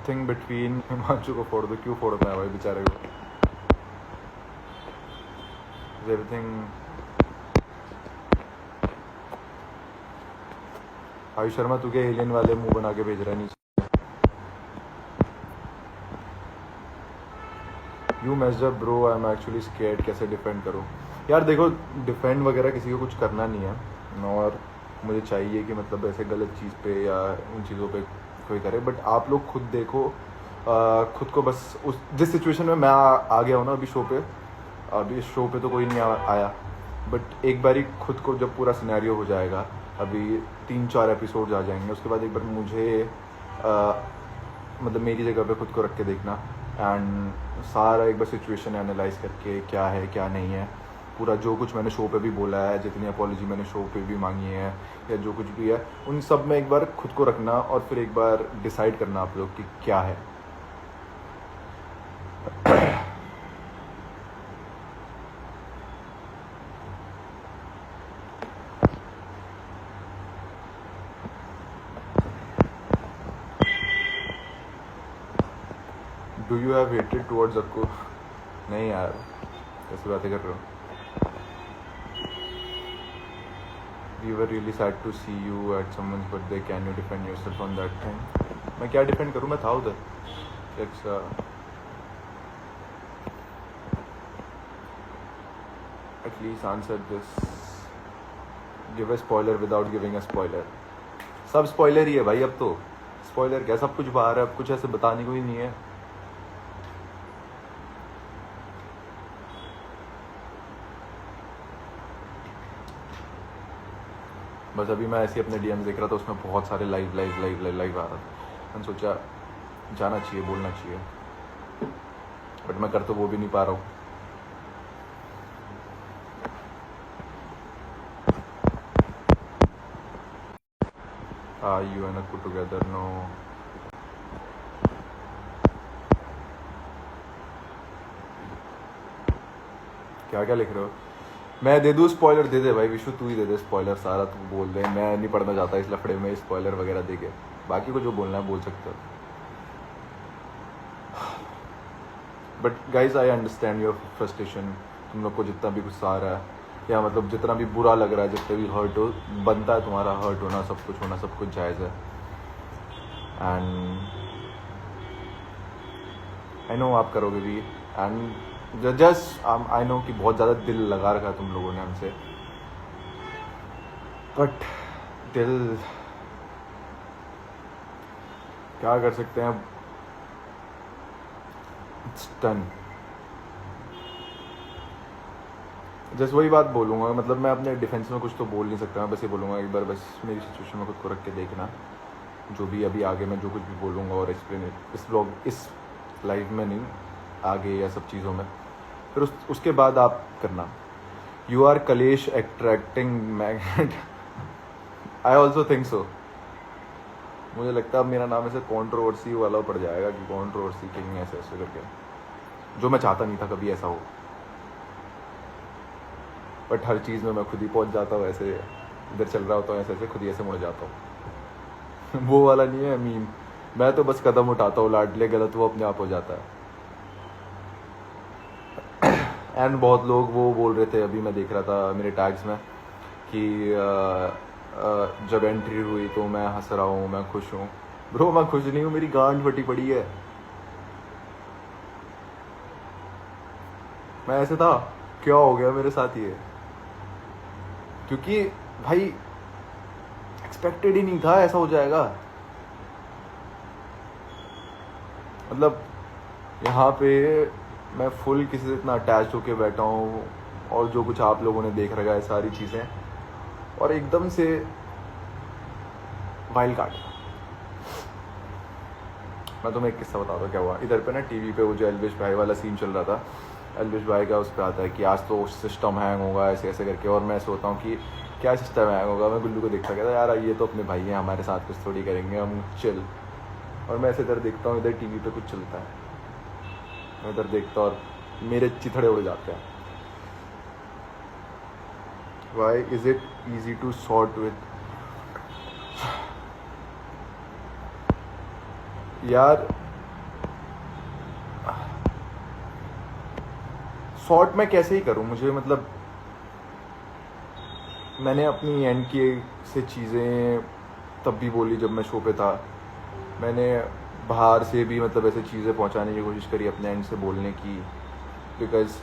Something between Himanshu को फोड़ दो, क्यों फोड़ पाया भाई बेचारे को, एवरीथिंग। आयुष शर्मा तू क्या एलियन वाले मुंह बना के भेज रहा है नीचे। You messed up bro, I am actually scared, कैसे डिफेंड करूँ। यार देखो, डिफेंड वगैरह किसी को कुछ करना नहीं है, और मुझे चाहिए कि मतलब ऐसे गलत चीज़ पे या उन चीज़ों पे कोई करे, बट आप लोग खुद देखो, खुद को बस उस जिस सिचुएशन में मैं आ गया हूँ ना अभी शो पे, अभी इस शो पे तो कोई नहीं आया, बट एक बार ही खुद को जब पूरा सिनेरियो हो जाएगा, अभी 3-4 एपिसोड आ जाएंगे, उसके बाद एक बार मुझे मतलब मेरी जगह पे खुद को रख के देखना, एंड सारा एक बार सिचुएशन एनालाइज करके क्या है क्या नहीं है, पूरा जो कुछ मैंने शो पे भी बोला है, जितनी अपॉलॉजी मैंने शो पे भी मांगी है या जो कुछ भी है, उन सब में एक बार खुद को रखना और फिर एक बार डिसाइड करना आप लोग कि क्या है। Do you have hated towards Akku? नहीं यार, कैसी बातें कर रहे हो। We were really sad to see you at someone's birthday. Can you defend yourself on that thing? मैं क्या डिफेंड करूँ, मैं था उधर। अच्छा, at least answer this. Give a spoiler without giving a spoiler. सब स्पॉइलर ही है भाई, अब तो स्पॉइलर क्या, सब कुछ बाहर है, अब कुछ ऐसे बताने को ही नहीं है। बस अभी मैं ऐसे अपने डीएम देख रहा था, उसमें बहुत सारे लाइव आ रहा था, मैंने सोचा जाना चाहिए, बोलना चाहिए, बट मैं कर तो वो भी नहीं पा रहा हूँ। You and Akku together? No. क्या क्या लिख रहे हो? मैं दे दूँ स्पॉइलर? दे दे भाई विशु, तू ही दे दे स्पॉइलर, सारा तू बोल दे, मैं नहीं पढ़ना चाहता इस लफड़े में स्पॉइलर वगैरह दे के, बाकी को जो बोलना है बोल सकते हो। But guys I understand your frustration, तुम लोग को जितना भी गुस्सा आ रहा है या मतलब जितना भी बुरा लग रहा है, जितना भी हर्ट हो, बनता है तुम्हारा हर्ट होना, सब कुछ होना, सब कुछ जायज़ है। एंड आई नो आप करोगे भी, एंड जस्ट आई नो कि बहुत ज़्यादा दिल लगा रखा तुम लोगों ने हमसे, बट दिल क्या कर सकते हैं, इट्स डन। जस्ट वही बात बोलूँगा, मतलब मैं अपने डिफेंस में कुछ तो बोल नहीं सकता, मैं बस ये बोलूँगा एक बार बस मेरी सिचुएशन में खुद को रख के देखना, जो भी अभी आगे मैं जो कुछ भी बोलूँगा और एक्सप्लेन इस ब्लॉग इस लाइव में नहीं, आगे या सब चीज़ों में, फिर उसके बाद आप करना। यू आर कलेश attracting magnet, I also think so. मुझे लगता है अब मेरा नाम ऐसे कॉन्ट्रोवर्सी वाला पड़ जाएगा कि कॉन्ट्रोवर्सी किंग ऐसे ऐसे करके, जो मैं चाहता नहीं था कभी ऐसा हो, बट हर चीज़ में मैं खुद ही पहुंच जाता हूँ, ऐसे इधर चल रहा होता हूँ ऐसे ऐसे खुद ही ऐसे मुड़ जाता हूँ। वो वाला नहीं है मीम, मैं तो बस कदम उठाता हूँ, लाडले गलत वो अपने आप हो जाता है। एंड बहुत लोग वो बोल रहे थे, अभी मैं देख रहा था मेरे टैग्स में कि जब एंट्री हुई तो मैं हंस रहा हूँ, मैं खुश हूँ। ब्रो मैं खुश नहीं हूँ, मेरी गांड फटी पड़ी है, मैं ऐसे था, क्या हो गया मेरे साथ ये, क्योंकि भाई एक्सपेक्टेड ही नहीं था ऐसा हो जाएगा। मतलब यहाँ पे मैं फुल किसी से इतना अटैच होके बैठा हूँ, और जो कुछ आप लोगों ने देख रखा है सारी चीज़ें, और एकदम से वाइल्ड कार्ड। मैं तुम्हें एक किस्सा बताता हूँ क्या हुआ। इधर पे ना टीवी पे वो जो एल्विश भाई वाला सीन चल रहा था, एल्विश भाई का उस पर आता है कि आज तो सिस्टम हैंग होगा ऐसे ऐसे करके, और मैं सोचता हूँ कि क्या सिस्टम हैंग होगा। मैं गुल्लू को देखता कहता यार ये तो अपने भाई हैं, हमारे साथ कुछ थोड़ी करेंगे, हम चिल। और मैं ऐसे इधर देखता हूँ, इधर टीवी पे कुछ चलता है, मैं इधर देखता और मेरे चिथड़े उड़ जाते हैं। Why is it easy to sort with, यार सॉर्ट मैं कैसे ही करूँ, मुझे मतलब मैंने अपनी एंड की से चीज़ें तब भी बोली जब मैं शो पे था, मैंने बाहर से भी मतलब ऐसे चीज़ें पहुंचाने की कोशिश करी अपने एंड से बोलने की, बिकॉज़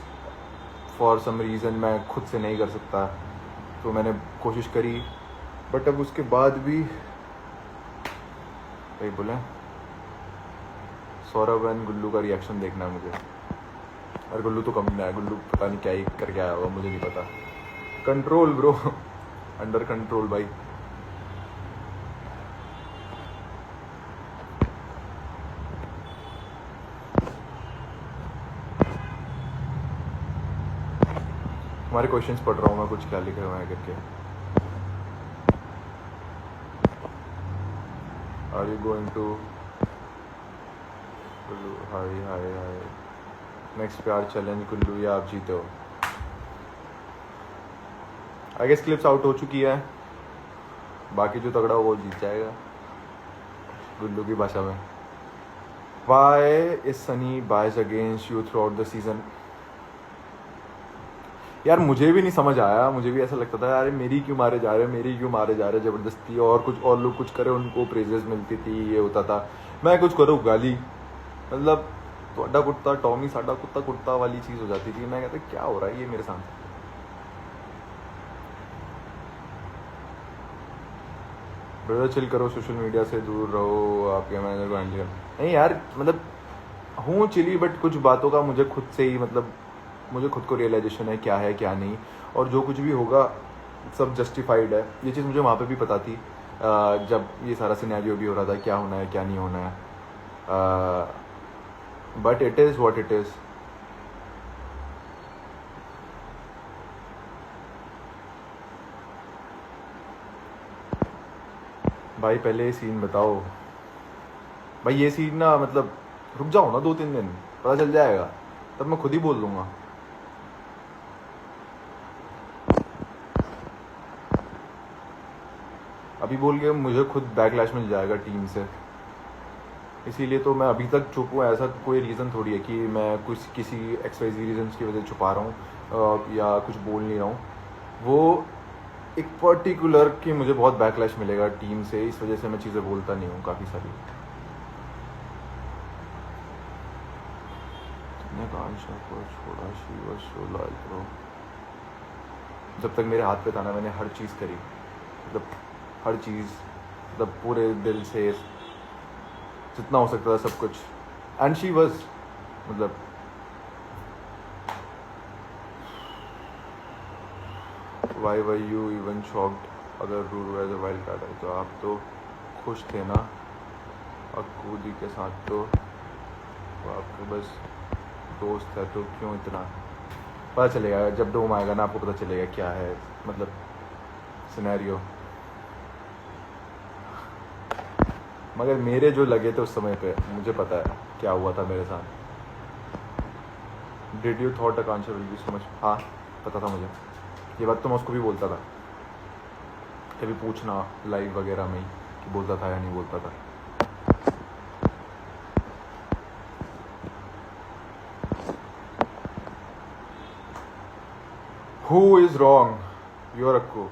फॉर सम रीज़न मैं खुद से नहीं कर सकता, तो मैंने कोशिश करी। बट अब उसके बाद भी भाई बोले सौरभ एंड गुल्लू का रिएक्शन देखना है मुझे। और गुल्लू तो कम नहीं है, गुल्लू पता नहीं क्या ही करके आया होगा, मुझे नहीं पता। कंट्रोल ब्रो, अंडर कंट्रोल भाई। हमारे क्वेश्चंस पढ़ रहा हूँ मैं, कुछ क्या लिखे हुए हैं करके। Are you going to Gullu, hi hi hi, next प्यार चैलेंज गुल्लू, या आप जीते हो। आई गेस क्लिप्स आउट हो चुकी है, बाकी जो तगड़ा हो वो जीत जाएगा गुल्लू की भाषा में। Why is Sunny bias against you throughout the season. यार मुझे भी नहीं समझ आया, मुझे भी ऐसा लगता था यार मेरी क्यों मारे जा रहे, मेरी क्यों मारे जा रहे ज़बरदस्ती, और कुछ और लोग कुछ करे उनको प्रेजेस मिलती थी, ये होता था, मैं कुछ करूँ गाली, मतलब तोड़ा कुत्ता टॉमी साडा कुत्ता कुत्ता वाली चीज़ हो जाती थी। मैं कहता क्या हो रहा है ये मेरे साथ। ब्रदर चिल करो, सोशल मीडिया से दूर रहो, आपके मैनेजर को हैंडल नहीं यार, मतलब हूँ चिली, बट कुछ बातों का मुझे खुद से ही मतलब मुझे खुद को रियलाइजेशन है क्या नहीं, और जो कुछ भी होगा सब जस्टिफाइड है। ये चीज़ मुझे वहाँ पे भी पता थी जब ये सारा सिनेरियो भी हो रहा था, क्या होना है क्या नहीं होना है, but it is what it is. भाई पहले सीन बताओ भाई, ये सीन ना मतलब रुक जाओ ना 2-3 दिन, पता चल जाएगा, तब मैं खुद ही बोल दूंगा। अभी बोल के मुझे खुद बैकलैश मिल जाएगा टीम से, इसीलिए तो मैं अभी तक चुप हूँ। ऐसा कोई रीज़न थोड़ी है कि मैं कुछ किसी XYZ रीजन्स की वजह से छुपा रहा हूँ या कुछ बोल नहीं रहा हूँ। वो एक पर्टिकुलर कि मुझे बहुत बैकलैश मिलेगा टीम से, इस वजह से मैं चीज़ें बोलता नहीं हूँ काफ़ी सारी। तुमने कांशा को छोड़ा, she was so loyal bro. जब तक मेरे हाथ पे था ना मैंने हर चीज़ करी, मतलब हर चीज़, मतलब पूरे दिल से जितना हो सकता था सब कुछ, एंड शी वाज मतलब why were you even shocked अगर Ruru as a wild card है, तो आप तो खुश थे ना अक्कूदी के साथ, तो आपके बस दोस्त है तो क्यों इतना। पता चलेगा जब डोम आएगा ना, आपको पता चलेगा क्या है मतलब सिनेरियो। मगर मेरे जो लगे थे उस समय पे, मुझे पता है क्या हुआ था मेरे साथ। Did you thought Akanksha will be so much, हाँ पता था मुझे, ये बात तो मैं उसको भी बोलता था, कभी पूछना लाइव वगैरह में ही कि बोलता था या नहीं बोलता था। Who is wrong, your Akku.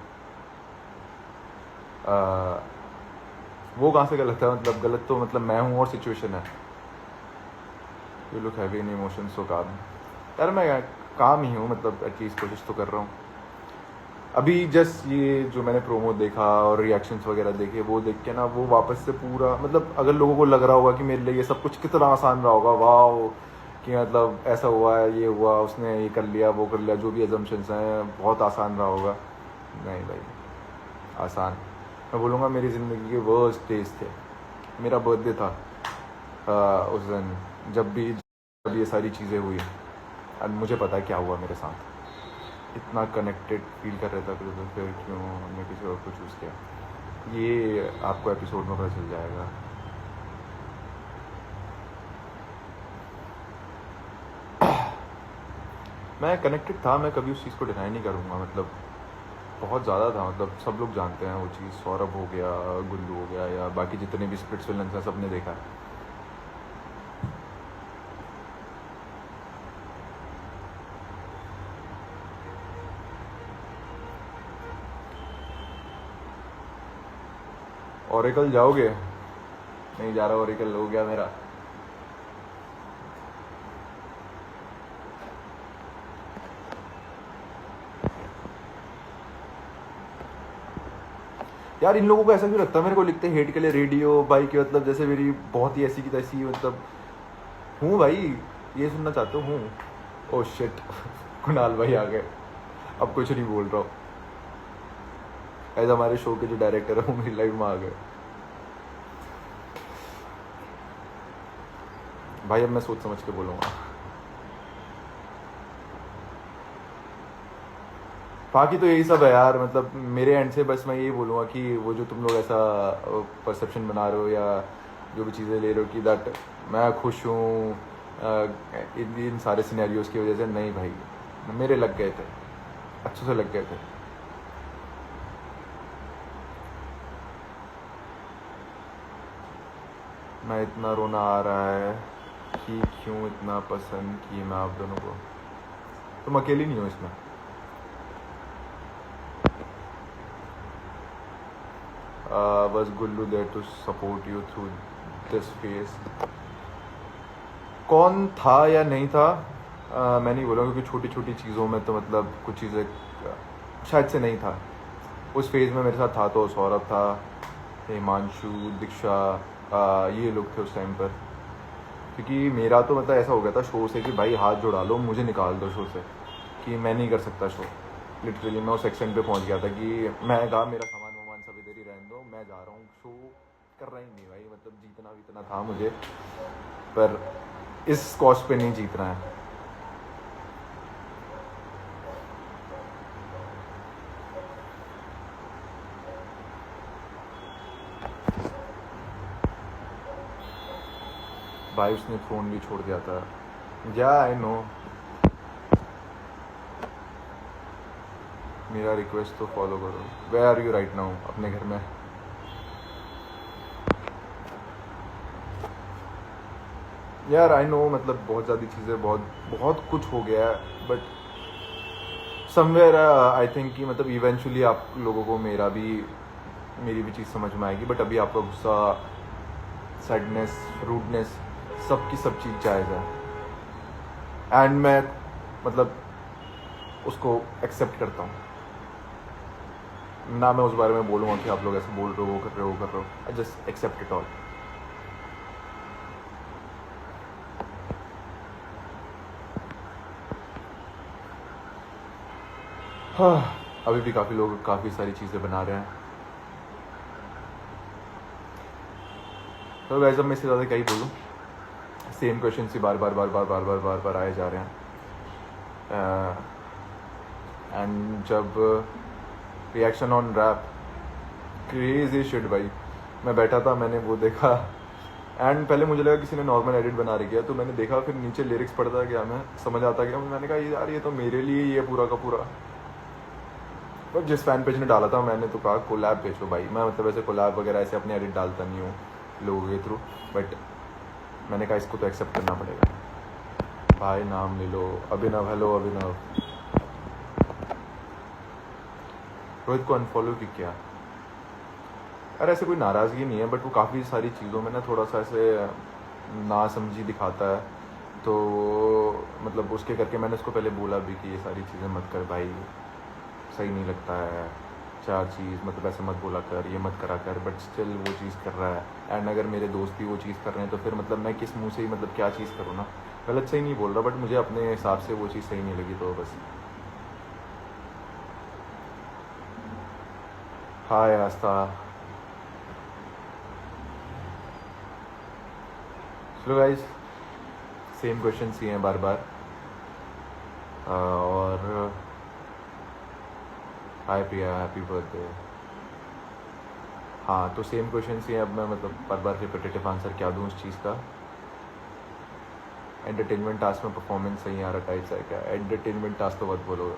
वो कहाँ से गलत है, मतलब गलत तो मतलब मैं हूँ और सिचुएशन है। You look heavy in emotion सो काम। यार मैं काम ही हूँ, मतलब एटलीस्ट कोशिश तो कर रहा हूँ। अभी जस्ट ये जो मैंने प्रोमो देखा और रिएक्शंस वगैरह देखे, वो देख के ना वो वापस से पूरा, मतलब अगर लोगों को लग रहा होगा कि मेरे लिए ये सब कुछ कितना आसान रहा होगा, वाह कि मतलब ऐसा हुआ है, ये हुआ, उसने ये कर लिया, वो कर लिया, जो भी एजम्पशंस हैं बहुत आसान रहा होगा, नहीं भाई आसान, मैं बोलूँगा मेरी ज़िंदगी के वर्स्ट डेज थे। मेरा बर्थडे था उस दिन, जब ये सारी चीज़ें हुई, और मुझे पता है क्या हुआ मेरे साथ। इतना कनेक्टेड फील कर रहा था तो फिर क्यों हमने किसी और को चूज़ किया, ये आपको एपिसोड में पता चल जाएगा। मैं कनेक्टेड था, मैं कभी उस चीज़ को डिनाई नहीं करूँगा, मतलब बहुत ज़्यादा था, मतलब सब लोग जानते हैं वो चीज़। सौरभ हो गया, गुल्लू हो गया, या बाकी जितने भी स्प्लिट्स विलन्स हैं सबने देखा है। ओरेकल जाओगे? नहीं जा रहा, ओरेकल हो गया मेरा। यार इन लोगों को ऐसा क्यों लगता है मेरे को लिखते हेट के लिए रेडियो भाई की, मतलब जैसे मेरी बहुत ही ऐसी की तैसी मतलब हूँ भाई, ये सुनना चाहते हूँ। ओह शिट कुणाल भाई आ गए, अब कुछ नहीं बोल रहा हूँ। ऐसे हमारे शो के जो डायरेक्टर है वो मेरी लाइफ में आ गए। भाई अब मैं सोच समझ के बोलूँगा। बाकी तो यही सब है यार, मतलब मेरे एंड से बस मैं यही बोलूँगा कि वो जो तुम लोग ऐसा परसेप्शन बना रहे हो या जो भी चीज़ें ले रहे हो कि दैट मैं खुश हूँ इन सारे सिनेरियोज की वजह से, नहीं भाई मेरे लग गए थे, अच्छे से लग गए थे। मैं इतना रोना आ रहा है कि क्यों इतना पसंद की मैं आप दोनों को, तुम अकेली नहीं हो इसमें। Was Gullu there to support you through this phase? कौन था या नहीं था मैं नहीं बोलूँगा, क्योंकि छोटी छोटी चीज़ों में तो मतलब कुछ चीज़ें शायद से नहीं था। उस फेज़ में मेरे साथ था तो सौरभ था, हिमांशु, दीक्षा, ये लोग थे उस टाइम पर। क्योंकि मेरा तो मतलब ऐसा हो गया था शो से कि भाई हाथ जोड़ा लो, मुझे निकाल दो शो से, कि मैं नहीं कर सकता शो। लिटरली मैं उस एक्सटेंट पे पहुंच गया था कि मैं कहा मेरा सामान वामान सब इधर ही रहने दो, मैं जा रहा हूँ, शो कर रहा ही नहीं भाई, मतलब जीतना वीतना था मुझे पर इस कॉस्ट पे नहीं जीतना है। भाई उसने फ़ोन भी छोड़ दिया था। या आई नो, मेरा रिक्वेस्ट तो फॉलो करो। Where are you right now? अपने घर में। यार आई नो, मतलब बहुत ज़्यादा चीज़ें, बहुत बहुत कुछ हो गया है, बट समवेयर आई थिंक कि मतलब इवेंचुअली आप लोगों को मेरी भी चीज़ समझ में आएगी। बट अभी आपका गुस्सा, सैडनेस, रूडनेस, सबकी सब चीज़ जायज़ है एंड मैं मतलब उसको एक्सेप्ट करता हूँ। ना मैं उस बारे में बोलूँगा कि आप लोग ऐसे बोल रहे हो, वो कर रहे हो, वो कर रहे हो। I just accept it all. हाँ, अभी भी काफ़ी लोग काफ़ी सारी चीज़ें बना रहे हैं। तो वैसे अब मैं इससे ज़्यादा क्या ही बोलूँ, सेम क्वेश्चन से बार बार आए जा रहे हैं। एंड जब reaction on rap, crazy shit भाई, मैं बैठा था, मैंने वो देखा एंड पहले मुझे लगा किसी ने नॉर्मल एडिट बना रखी है, तो मैंने देखा, फिर नीचे लिरिक्स पढ़ता गया, मैं समझ आता गया, मैंने कहा यार ये तो मेरे लिए ये पूरा का पूरा। पर जिस फैन पेज ने डाला था मैंने तो कहा कोलैब भेजो भाई। मैं मतलब ऐसे कोलैब वगैरह ऐसे अपने एडिट डालता नहीं हूँ लोगों के थ्रू, बट मैंने कहा इसको तो एक्सेप्ट करना पड़ेगा। भाई नाम ले लो, अभिनव। हेलो अभिनव। रोहित को अनफॉलो की क्या? अरे ऐसे कोई नाराज़गी नहीं है, बट वो काफ़ी सारी चीज़ों में ना थोड़ा सा ऐसे नासमझी दिखाता है, तो मतलब उसके करके मैंने उसको पहले बोला भी कि ये सारी चीज़ें मत कर भाई, सही नहीं लगता है, चार चीज़ मतलब ऐसे मत बोला कर, ये मत करा कर, बट स्टिल वो चीज़ कर रहा है। एंड अगर मेरे दोस्त भी वो चीज़ कर रहे हैं तो फिर मतलब मैं किस मुंह से ही मतलब क्या चीज़ करूँ ना। गलत सही नहीं बोल रहा, बट मुझे अपने हिसाब से वो चीज़ सही नहीं लगी, तो बस। हाय आस्था। चलो गाइस, सेम क्वेश्चन ही हैं बार बार। और हाय प्रिया, हैप्पी बर्थडे। हाँ तो सेम क्वेश्चन ही हैं। अब मैं मतलब बार बार रिपीटेटिव आंसर क्या दूँ उस चीज़ का? एंटरटेनमेंट टास्क में परफॉर्मेंस सही आ रहा टाइप है क्या? एंटरटेनमेंट टास्क तो मत बोलो।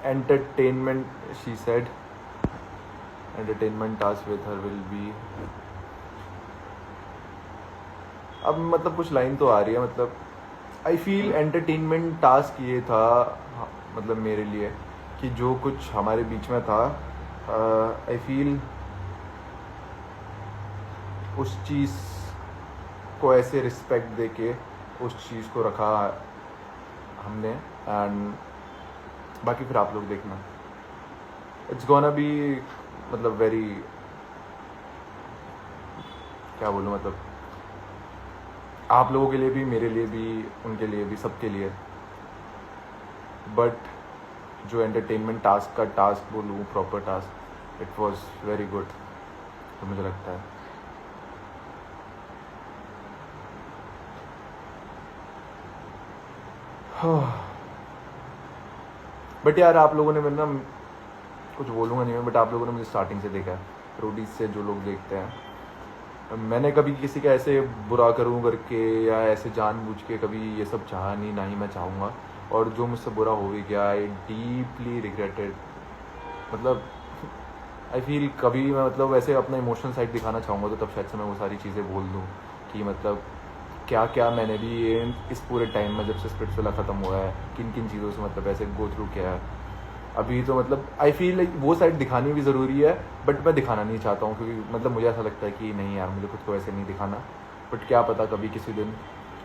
Entertainment, she said entertainment task with her will be. अब मतलब कुछ लाइन तो आ रही है, मतलब आई फील एंटरटेनमेंट टास्क ये था मतलब मेरे लिए कि जो कुछ हमारे बीच में था आई फील उस चीज़ को ऐसे रिस्पेक्ट दे के उस चीज़ को रखा हमने, एंड बाकी फिर आप लोग देखना। इट्स गोना बी मतलब वेरी, क्या बोलूँ, मतलब आप लोगों के लिए भी, मेरे लिए भी, उनके लिए भी, सबके लिए। बट जो एंटरटेनमेंट टास्क का टास्क बोलूँ, proper task, it was very good, तो मुझे लगता है। बट यार आप लोगों ने मेरे ना, कुछ बोलूँगा नहीं मैं, बट आप लोगों ने मुझे स्टार्टिंग से देखा है, रोडीज से जो लोग देखते हैं, मैंने कभी किसी का ऐसे बुरा करूँ करके या ऐसे जानबूझ के कभी ये सब चाहा नहीं, ना ही मैं चाहूँगा। और जो मुझसे बुरा हो भी गया, आई डीपली रिग्रेटेड। मतलब आई फील कभी मैं मतलब वैसे अपना इमोशनल साइड दिखाना चाहूँगा तो तब शायद से मैं वो सारी चीज़ें बोल दूँ कि मतलब क्या क्या मैंने भी इस पूरे टाइम में जब से स्पिरिचुअल ख़त्म हुआ है, किन किन चीज़ों से मतलब ऐसे गो थ्रू किया है। अभी तो मतलब आई फील लाइक वो साइड दिखानी भी ज़रूरी है, बट मैं दिखाना नहीं चाहता हूँ, क्योंकि मतलब मुझे ऐसा लगता है कि नहीं यार, मुझे खुद को ऐसे नहीं दिखाना। बट क्या पता कभी किसी दिन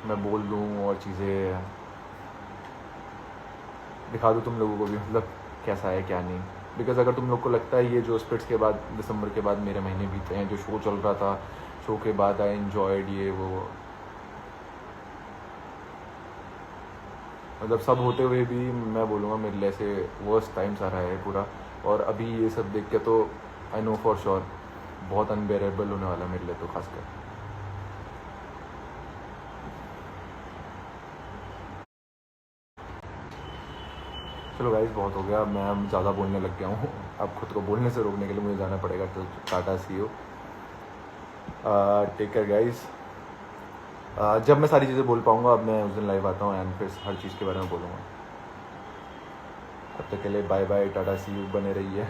मैं बोल दूँ और चीज़ें दिखा दूँ तुम लोगों को भी, मतलब कैसा है क्या नहीं। बिकॉज अगर तुम लोग को लगता है ये जो स्पिरिट्स के बाद, दिसंबर के बाद मेरे महीने बीते हैं, जो शो चल रहा था, शो के बाद आई एन्जॉयड ये वो, मतलब सब होते हुए भी मैं बोलूँगा मेरे लिए ऐसे वर्स्ट टाइम्स आ रहा है पूरा। और अभी ये सब देख के तो आई नो फॉर श्योर बहुत अनबेरेबल होने वाला मेरे लिए तो खासकर। चलो गाइस, बहुत हो गया, मैं ज़्यादा बोलने लग गया हूँ। अब खुद को बोलने से रोकने के लिए मुझे जाना पड़ेगा, तो Tata, see you, take care guys. जब मैं सारी चीज़ें बोल पाऊँगा अब मैं उस दिन लाइव आता हूँ एंड फिर हर चीज़ के बारे में बोलूँगा। तब तक के लिए bye bye, tata, see you, बने रहिए।